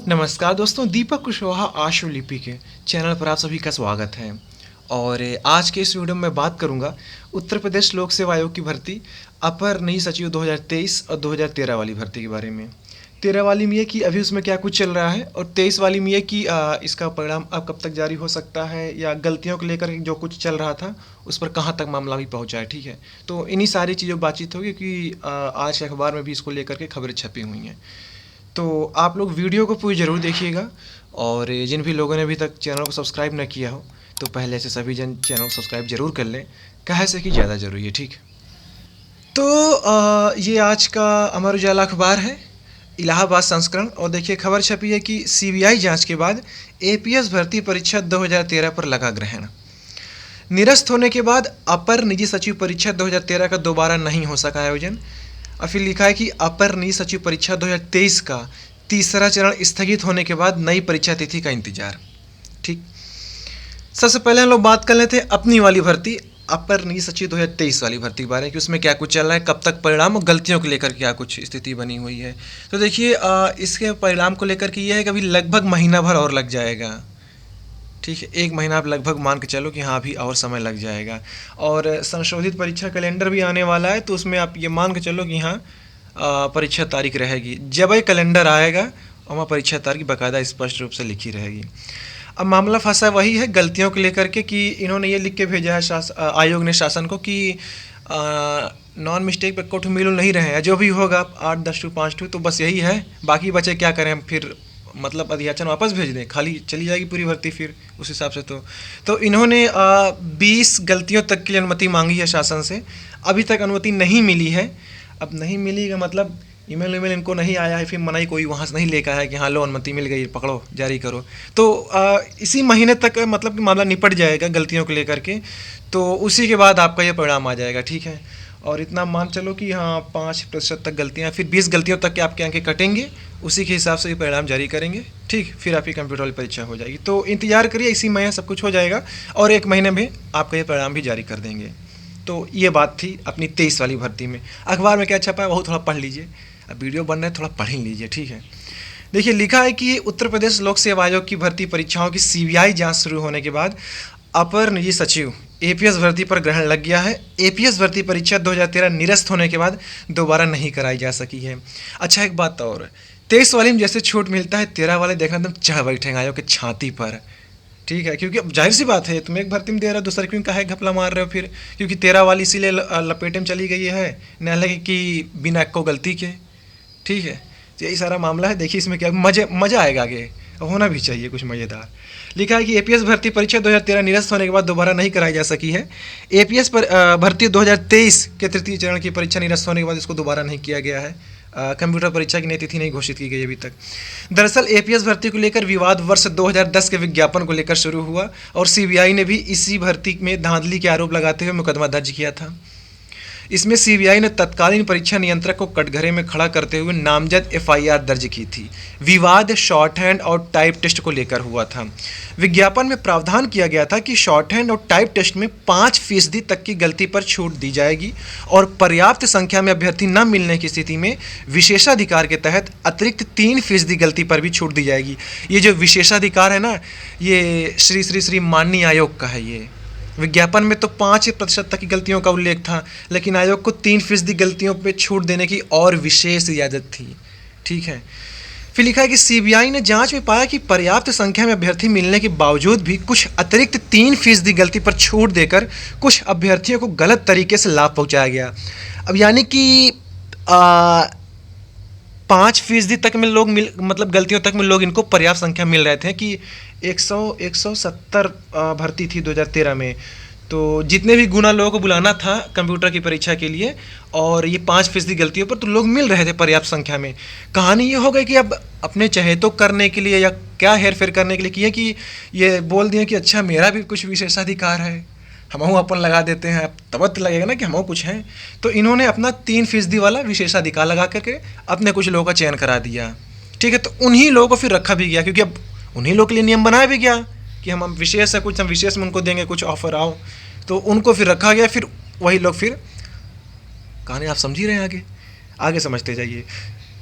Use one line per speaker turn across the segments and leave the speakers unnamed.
नमस्कार दोस्तों, दीपक कुशवाहा आशुलिपि के चैनल पर आप सभी का स्वागत है। और आज के इस वीडियो में मैं बात करूंगा उत्तर प्रदेश लोक सेवा आयोग की भर्ती अपर नई सचिव 2023 और 2013 वाली भर्ती के बारे में। 13 वाली में ये कि अभी उसमें क्या कुछ चल रहा है, और 23 वाली में ये कि इसका परिणाम अब कब तक जारी हो सकता है, या गलतियों को लेकर जो कुछ चल रहा था उस पर कहाँ तक मामला भी पहुँचा है। ठीक है, तो इन्हीं सारी चीज़ों बातचीत होगी कि आज के अखबार में भी इसको लेकर के खबरें छपी हुई हैं। तो आप लोग वीडियो को पूरी ज़रूर देखिएगा, और जिन भी लोगों ने अभी तक चैनल को सब्सक्राइब न किया हो तो पहले से सभी जन चैनल को सब्सक्राइब ज़रूर कर लें, कहे से कि ज़्यादा ज़रूरी है। ठीक, तो ये आज का अमर उजाला अखबार है, इलाहाबाद संस्करण। और देखिए, खबर छपी है कि सीबीआई जांच के बाद एपीएस भर्ती परीक्षा 2013 पर लगा ग्रहण। निरस्त होने के बाद अपर निजी सचिव परीक्षा 2013 का दोबारा नहीं हो सका आयोजन। और फिर लिखा है कि अपर निजी सचिव परीक्षा 2023 का तीसरा चरण स्थगित होने के बाद नई परीक्षा तिथि का इंतजार। ठीक, सबसे पहले हम लोग बात कर लेते हैं अपनी वाली भर्ती, अपर निजी सचिव 2023 वाली भर्ती के बारे में कि उसमें क्या कुछ चल रहा है, कब तक परिणाम और गलतियों को लेकर क्या कुछ स्थिति बनी हुई है। तो देखिए, इसके परिणाम को लेकर के ये है कि अभी लगभग महीना भर और लग जाएगा। ठीक है, 1 महीना आप लगभग मान के चलो कि हाँ अभी और समय लग जाएगा। और संशोधित परीक्षा कैलेंडर भी आने वाला है, तो उसमें आप ये मान के चलो कि हाँ परीक्षा तारीख रहेगी। जब ये कैलेंडर आएगा और वहाँ परीक्षा तारीख बाकायदा स्पष्ट रूप से लिखी रहेगी। अब मामला फंसा वही है गलतियों को लेकर के कि इन्होंने ये लिख के भेजा है आयोग ने शासन को कि नॉन मिस्टेक पे कोठ मिल नहीं रहे हैं, जो भी होगा 8-10 टू 5 टू, तो बस यही है। बाकी बचे क्या करें फिर, मतलब अध्याचन वापस भेज दें, खाली चली जाएगी पूरी भर्ती फिर उस हिसाब से। तो इन्होंने 20 गलतियों तक की अनुमति मांगी है शासन से, अभी तक अनुमति नहीं मिली है। अब नहीं मिली का मतलब ईमेल इनको नहीं आया है, फिर मनाई कोई वहाँ से नहीं लेकर आया कि हाँ लो अनुमति मिल गई, पकड़ो जारी करो। तो इसी महीने तक मतलब कि मामला निपट जाएगा गलतियों को लेकर के, तो उसी के बाद आपका ये परिणाम आ जाएगा। ठीक है, और इतना मान चलो कि हाँ 5% तक गलतियाँ, फिर 20 गलतियों तक के आपके अंक कटेंगे, उसी के हिसाब से ये परिणाम जारी करेंगे। ठीक, फिर आपकी कंप्यूटर वाली परीक्षा हो जाएगी। तो इंतजार करिए, इसी महीने सब कुछ हो जाएगा और 1 महीने में आपका ये परिणाम भी जारी कर देंगे। तो ये बात थी अपनी 23 वाली भर्ती में। अखबार में क्या छपा है वो थोड़ा पढ़ लीजिए, अब वीडियो बन रहा है थोड़ा पढ़ ही लीजिए। ठीक है, देखिए लिखा है कि उत्तर प्रदेश लोक सेवा आयोग की भर्ती परीक्षाओं की सीबीआई जांच शुरू होने के बाद अपर निजी सचिव एपीएस भर्ती पर ग्रहण लग गया है। एपीएस भर्ती परीक्षा 2013 निरस्त होने के बाद दोबारा नहीं कराई जा सकी है। अच्छा, एक बात और, 23 वाले में जैसे छूट मिलता है, 13 वाले देखना एकदम चढ़ बैठेंगे आयोग के छाती पर। ठीक है, क्योंकि अब जाहिर सी बात है, तुम एक भर्ती में दे रहे हो, दूसरा क्यों काहे घपला मार रहे हो फिर, क्योंकि 13 वाली इसीलिए लपेटे में चली गई है न्यायालय की बिना को गलती के। ठीक है, तो यही सारा मामला है। देखिए इसमें क्या मज़ा आएगा, आगे होना भी चाहिए कुछ मज़ेदार। लिखा है कि एपीएस भर्ती परीक्षा 2013 निरस्त होने के बाद दोबारा नहीं कराई जा सकी है। एपीएस पर भर्ती 2023 के तृतीय चरण की परीक्षा निरस्त होने के बाद इसको दोबारा नहीं किया गया है। कंप्यूटर परीक्षा की नई तिथि नहीं घोषित की गई अभी तक। दरअसल एपीएस भर्ती को लेकर विवाद वर्ष 2010 के विज्ञापन को लेकर शुरू हुआ, और सीबीआई ने भी इसी भर्ती में धांधली के आरोप लगाते हुए मुकदमा दर्ज किया था। इसमें सीबीआई ने तत्कालीन परीक्षा नियंत्रक को कटघरे में खड़ा करते हुए नामजद एफआईआर दर्ज की थी। विवाद शॉर्ट हैंड और टाइप टेस्ट को लेकर हुआ था। विज्ञापन में प्रावधान किया गया था कि शॉर्ट हैंड और टाइप टेस्ट में 5% तक की गलती पर छूट दी जाएगी, और पर्याप्त संख्या में अभ्यर्थी न मिलने की स्थिति में विशेषाधिकार के तहत अतिरिक्त 3% गलती पर भी छूट दी जाएगी। ये जो विशेषाधिकार है ना, ये श्री माननीय आयोग का है। ये विज्ञापन में तो 5% तक की गलतियों का उल्लेख था, लेकिन आयोग को 3% गलतियों पे छूट देने की और विशेष इजाज़त थी। ठीक है, फिर लिखा है कि सीबीआई ने जांच में पाया कि पर्याप्त संख्या में अभ्यर्थी मिलने के बावजूद भी कुछ अतिरिक्त 3% गलती पर छूट देकर कुछ अभ्यर्थियों को गलत तरीके से लाभ पहुंचाया गया। अब यानी कि 5% तक में लोग मतलब गलतियों तक में लोग इनको पर्याप्त संख्या मिल रहे थे कि 170 भर्ती थी 2013 में, तो जितने भी गुना लोगों को बुलाना था कंप्यूटर की परीक्षा के लिए, और ये 5% गलतियों पर तो लोग मिल रहे थे पर्याप्त संख्या में। कहानी ये हो गई कि अब अपने चहेतों करने के लिए या क्या हेर फेर करने के लिए किया कि ये बोल दिए कि अच्छा मेरा भी कुछ विशेषाधिकार है, हम अपन लगा देते हैं, तब तो लगेगा ना कि हम कुछ हैं। तो इन्होंने अपना 3% वाला विशेषाधिकार लगा करके अपने कुछ लोगों का चयन करा दिया। ठीक है, तो उन्हीं लोगों को फिर रखा भी गया, क्योंकि अब उन्हीं लोगों के लिए नियम बनाया भी गया कि हम विशेष है, कुछ हम विशेष में उनको देंगे, कुछ ऑफर आओ, तो उनको फिर रखा गया। फिर वही लोग फिर कहानी आप समझ ही रहे हैं, आगे आगे समझते जाइए।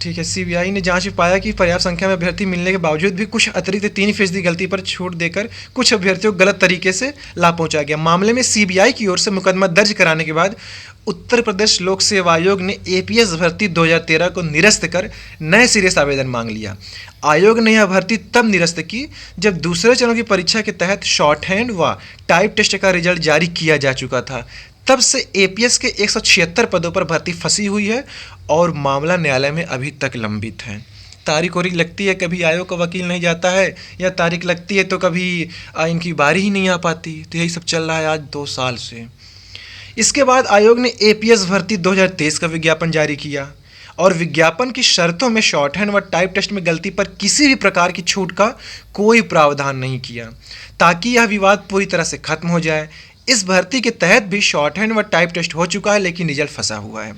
ठीक है, सीबीआई ने जांच में पाया कि पर्याप्त संख्या में अभ्यर्थी मिलने के बावजूद भी कुछ अतिरिक्त 3% गलती पर छूट देकर कुछ अभ्यर्थियों को गलत तरीके से लाभ पहुंचा गया। मामले में सीबीआई की ओर से मुकदमा दर्ज कराने के बाद उत्तर प्रदेश लोक सेवा आयोग ने एपीएस भर्ती 2013 को निरस्त कर नए सिरे से आवेदन मांग लिया। आयोग ने यह भर्ती तब निरस्त की जब दूसरे चरण की परीक्षा के तहत शॉर्ट हैंड व टाइप टेस्ट का रिजल्ट जारी किया जा चुका था। तब से एपीएस के 176 पदों पर भर्ती फंसी हुई है और मामला न्यायालय में अभी तक लंबित है। तारीख और लगती है, कभी आयोग का वकील नहीं जाता है, या तारीख लगती है तो कभी इनकी बारी ही नहीं आ पाती। तो यही सब चल रहा है आज 2 साल से। इसके बाद आयोग ने एपीएस भर्ती 2023 का विज्ञापन जारी किया और विज्ञापन की शर्तों में शॉर्ट हैंड व टाइप टेस्ट में गलती पर किसी भी प्रकार की छूट का कोई प्रावधान नहीं किया, ताकि यह विवाद पूरी तरह से खत्म हो जाए। इस भर्ती के तहत भी शॉर्ट हैंड व टाइप टेस्ट हो चुका है, लेकिन रिजल्ट फंसा हुआ है।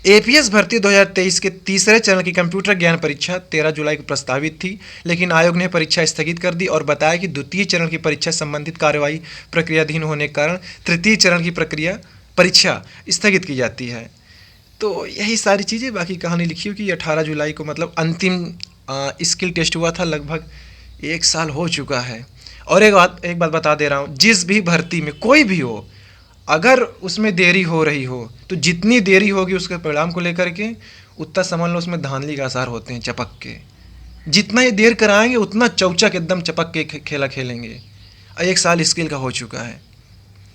एपीएस भर्ती 2023 के तीसरे चरण की कंप्यूटर ज्ञान परीक्षा 13 जुलाई को प्रस्तावित थी, लेकिन आयोग ने परीक्षा स्थगित कर दी और बताया कि द्वितीय चरण की परीक्षा संबंधित कार्रवाई प्रक्रियाधीन होने के कारण तृतीय चरण की परीक्षा स्थगित की जाती है। तो यही सारी चीज़ें, बाकी कहानी लिखी हो कि 18 जुलाई को मतलब अंतिम स्किल टेस्ट हुआ था। लगभग 1 साल हो चुका है। और एक बात बता दे रहा हूँ, जिस भी भर्ती में कोई भी हो, अगर उसमें देरी हो रही हो तो जितनी देरी होगी उसके परिणाम को लेकर के उतना समझ लो उसमें धांधली का आसार होते हैं, चपक के। जितना ये देर कराएंगे उतना चौचक एकदम चपक के खेला खेलेंगे। 1 साल स्किल का हो चुका है।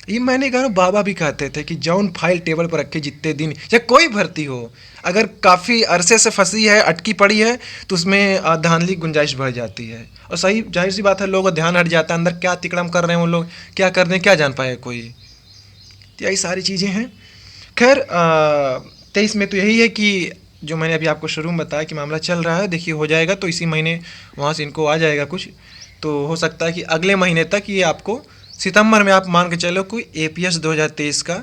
ये मैंने कहा, बाबा भी कहते थे कि जौन फाइल टेबल पर रखे जितने दिन, या कोई भर्ती हो, अगर काफ़ी अरसे से फंसी है, अटकी पड़ी है, तो उसमें धांधली गुंजाइश बढ़ जाती है। और सही जाहिर सी बात है, लोगों का ध्यान हट जाता है, अंदर क्या तिकड़म कर रहे हैं वो लोग, क्या कर रहे हैं क्या जान पाए कोई। तो यही सारी चीज़ें हैं। खैर 23 में तो यही है कि जो मैंने अभी आपको शुरू में बताया कि मामला चल रहा है, देखिए हो जाएगा तो इसी महीने वहाँ से इनको आ जाएगा कुछ, तो हो सकता है कि अगले महीने तक ये आपको सितंबर में आप मान के चलो कोई एपीएस 2023 का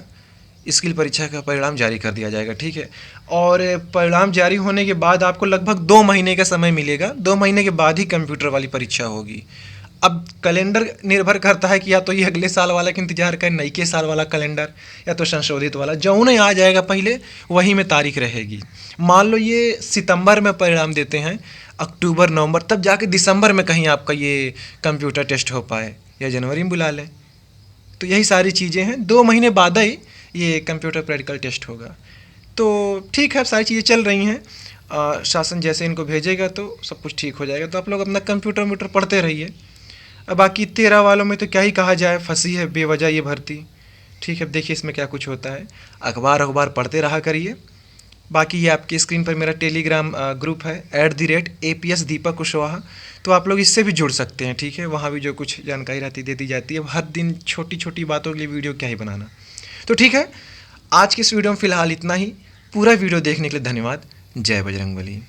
स्किल परीक्षा का परिणाम जारी कर दिया जाएगा। ठीक है, और परिणाम जारी होने के बाद आपको लगभग 2 महीने का समय मिलेगा। 2 महीने के बाद ही कंप्यूटर वाली परीक्षा होगी। अब कैलेंडर निर्भर करता है कि या तो ये अगले साल वाला का इंतजार करें, नई के साल वाला कैलेंडर, या तो संशोधित वाला, जो उन्हें आ जाएगा पहले वही में तारीख रहेगी। मान लो ये सितंबर में परिणाम देते हैं, अक्टूबर नवंबर, तब जाके दिसंबर में कहीं आपका ये कंप्यूटर टेस्ट हो पाए, या जनवरी में बुला लें। तो यही सारी चीज़ें हैं। 2 महीने बाद ही ये कंप्यूटर प्रैक्टिकल टेस्ट होगा। तो ठीक है, अब सारी चीज़ें चल रही हैं। शासन जैसे इनको भेजेगा तो सब कुछ ठीक हो जाएगा। तो आप लोग अपना कंप्यूटर पढ़ते रहिए। अब बाकी 13 वालों में तो क्या ही कहा जाए, फंसी है बेवजह ये भर्ती। ठीक है, देखिए इसमें क्या कुछ होता है। अखबार पढ़ते रहा करिए। बाकी ये आपकी स्क्रीन पर मेरा टेलीग्राम ग्रुप है @APS दीपक कुशवाहा, तो आप लोग इससे भी जुड़ सकते हैं। ठीक है, वहाँ भी जो कुछ जानकारी रहती दे दी जाती है। हर दिन छोटी छोटी बातों के लिए वीडियो क्या ही बनाना। तो ठीक है, आज की इस वीडियो में फ़िलहाल इतना ही। पूरा वीडियो देखने के लिए धन्यवाद। जय बजरंगबली।